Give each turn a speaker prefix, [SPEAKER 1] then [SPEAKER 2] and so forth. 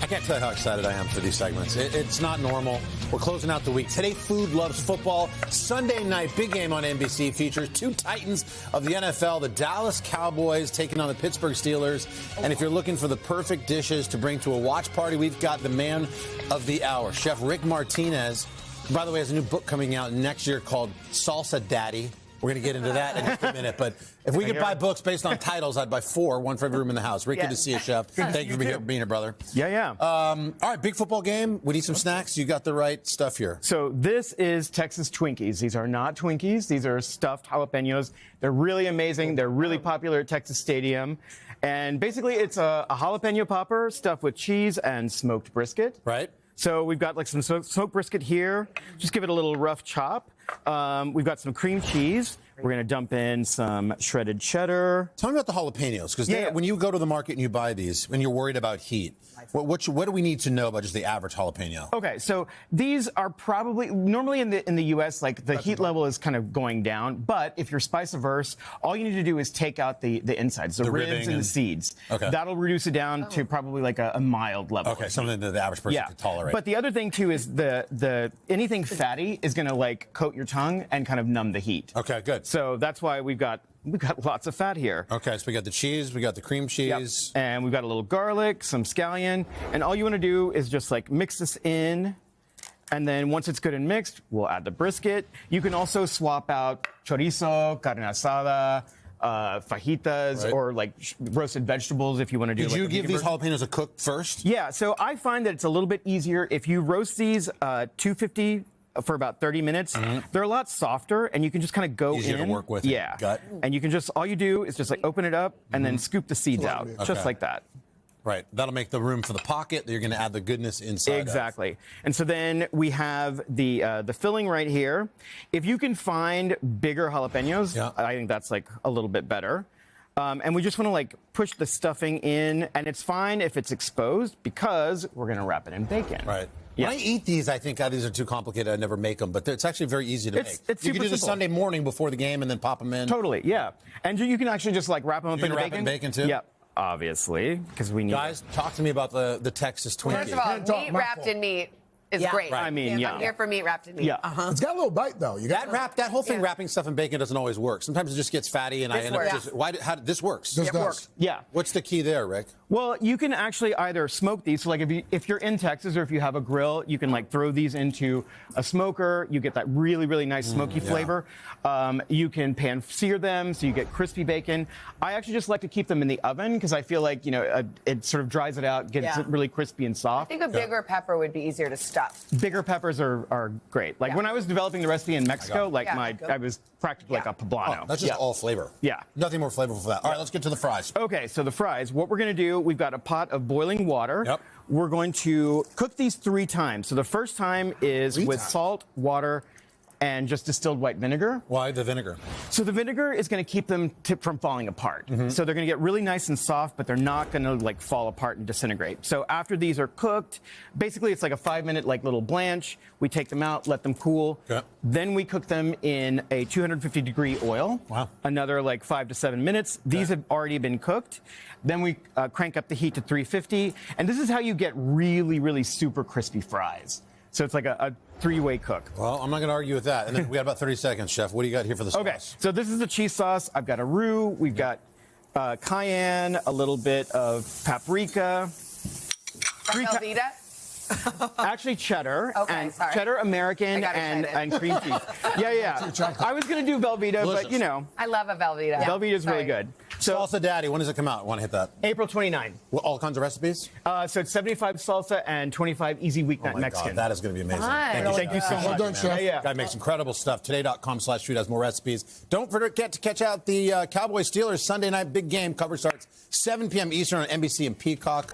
[SPEAKER 1] can't tell you how excited I am for these segments. It's not normal. We're closing out the week. Today, Food Loves Football. Sunday night, big game on NBC features two titans of the NFL, the Dallas Cowboys taking on the Pittsburgh Steelers. And if you're looking for the perfect dishes to bring to a watch party, we've got the man of the hour, Chef Rick Martinez. By the way, has a new book coming out next year called Salsa Daddy. We're going to get into that in just a minute. But if we could buy books based on titles, I'd buy 4, one for every room in the house. Rick, good to see you, Chef. Thank you for being here, brother.
[SPEAKER 2] Yeah.
[SPEAKER 1] All right, big football game. We need some snacks. You got the right stuff here.
[SPEAKER 2] So this is Texas Twinkies. These are not Twinkies. These are stuffed jalapenos. They're really amazing. They're really popular at Texas Stadium. And basically, it's a jalapeno popper stuffed with cheese and smoked brisket.
[SPEAKER 1] Right.
[SPEAKER 2] So we've got like some smoked brisket here. Just give it a little rough chop. We've got some cream cheese. We're going to dump in some shredded cheddar.
[SPEAKER 1] Tell me about the jalapenos, because when you go to the market and you buy these, when you're worried about heat, what do we need to know about just the average jalapeno?
[SPEAKER 2] Okay, so these are probably normally in the U.S. like the heat level is kind of going down, but if you're spice averse, all you need to do is take out the insides, the ribs and the seeds.
[SPEAKER 1] Okay.
[SPEAKER 2] That'll reduce it down to probably like a mild level.
[SPEAKER 1] Okay, something that the average person can tolerate.
[SPEAKER 2] But the other thing too is the anything fatty is going to like coat your tongue and kind of numb the heat.
[SPEAKER 1] Okay, good.
[SPEAKER 2] So that's why we've got lots of fat here.
[SPEAKER 1] Okay, so we got the cheese, we got the cream cheese.
[SPEAKER 2] Yep. And we've got a little garlic, some scallion. And all you want to do is just like mix this in. And then once it's good and mixed, we'll add the brisket. You can also swap out chorizo, carne asada, fajitas, or like roasted vegetables if you want to do.
[SPEAKER 1] Did you give these jalapenos a cook first?
[SPEAKER 2] Yeah, so I find that it's a little bit easier if you roast these 250 for about 30 minutes. They're a lot softer, and you can just kind of go
[SPEAKER 1] Easier
[SPEAKER 2] in.
[SPEAKER 1] to work with.
[SPEAKER 2] Yeah.
[SPEAKER 1] Gut.
[SPEAKER 2] And you can just, all you do is just like open it up and then scoop the seeds out, just like that.
[SPEAKER 1] Right. That'll make the room for the pocket. You're going to add the goodness inside.
[SPEAKER 2] Exactly. And so then we have the filling right here. If you can find bigger jalapenos, I think that's like a little bit better. And we just want to like push the stuffing in, and it's fine if it's exposed because we're going to wrap it in bacon.
[SPEAKER 1] Right.
[SPEAKER 2] Yeah.
[SPEAKER 1] When I eat these, I think these are too complicated. I never make them, but it's actually very easy to make.
[SPEAKER 2] It's
[SPEAKER 1] you can do
[SPEAKER 2] super
[SPEAKER 1] this
[SPEAKER 2] simple.
[SPEAKER 1] Sunday morning before the game and then pop them in.
[SPEAKER 2] Totally, yeah. And you can actually just like wrap them up in
[SPEAKER 1] wrap
[SPEAKER 2] bacon.
[SPEAKER 1] it in bacon too?
[SPEAKER 2] Yep, obviously, because we need.
[SPEAKER 1] Guys, talk to me about the Texas Twinkie.
[SPEAKER 3] First of all, meat wrapped in meat is great.
[SPEAKER 1] Right.
[SPEAKER 2] I mean,
[SPEAKER 3] I'm here for meat wrapped in meat.
[SPEAKER 2] Yeah.
[SPEAKER 4] It's got a little bite though.
[SPEAKER 1] That whole thing, wrapping stuff in bacon, doesn't always work. Sometimes it just gets fatty, and I end up just. This works?
[SPEAKER 4] This
[SPEAKER 3] works.
[SPEAKER 2] Yeah.
[SPEAKER 1] What's the key there, Rick?
[SPEAKER 2] Well, you can actually either smoke these. So like if you're in Texas or if you have a grill, you can like throw these into a smoker. You get that really, really nice smoky flavor. You can pan sear them so you get crispy bacon. I actually just like to keep them in the oven because I feel like, it sort of dries it out, gets it really crispy and soft.
[SPEAKER 3] I think a bigger pepper would be easier to stuff.
[SPEAKER 2] Bigger peppers are great. Like when I was developing the recipe in Mexico, I was practically like a poblano.
[SPEAKER 1] Oh, that's just all flavor.
[SPEAKER 2] Yeah.
[SPEAKER 1] Nothing more flavorful for that. All right, let's get to the fries.
[SPEAKER 2] Okay, so the fries, what we're going to do, we've got a pot of boiling water.
[SPEAKER 1] Yep.
[SPEAKER 2] We're going to cook these 3 times. So the first time is with salt, water, and just distilled white vinegar.
[SPEAKER 1] Why the vinegar?
[SPEAKER 2] So the vinegar is going to keep them from falling apart. So they're going to get really nice and soft, but they're not going to like fall apart and disintegrate. So after these are cooked, basically it's like a 5-minute like little blanch. We take them out, let them cool.
[SPEAKER 1] Okay.
[SPEAKER 2] Then we cook them in a 250-degree oil.
[SPEAKER 1] Wow.
[SPEAKER 2] Another like 5 to 7 minutes. These have already been cooked. Then we crank up the heat to 350. And this is how you get really, really super crispy fries. So it's like a 3-way cook.
[SPEAKER 1] Well, I'm not going to argue with that. And then we got about 30 seconds, Chef. What do you got here for the sauce?
[SPEAKER 2] Okay, so this is the cheese sauce. I've got a roux. We've got cayenne, a little bit of paprika.
[SPEAKER 3] Velveeta?
[SPEAKER 2] Actually, cheddar.
[SPEAKER 3] Okay,
[SPEAKER 2] and
[SPEAKER 3] sorry.
[SPEAKER 2] cheddar American and cream cheese. Yeah. I was going to do Velveeta,
[SPEAKER 1] Delicious.
[SPEAKER 2] but
[SPEAKER 3] I love a Velveeta.
[SPEAKER 2] Velveeta is really good. So
[SPEAKER 1] Salsa Daddy, when does it come out? I want to hit that.
[SPEAKER 2] April 29.
[SPEAKER 1] Well, all kinds of recipes?
[SPEAKER 2] So it's 75 salsa and 25 easy weeknight Mexican.
[SPEAKER 1] God, that is going to be amazing.
[SPEAKER 3] Fun.
[SPEAKER 2] Thank you so much.
[SPEAKER 4] Well done, Chef.
[SPEAKER 2] Yeah.
[SPEAKER 1] Guy makes incredible stuff. Today.com/food has more recipes. Don't forget to catch out the Cowboys Steelers Sunday night big game. Coverage starts 7 p.m. Eastern on NBC and Peacock.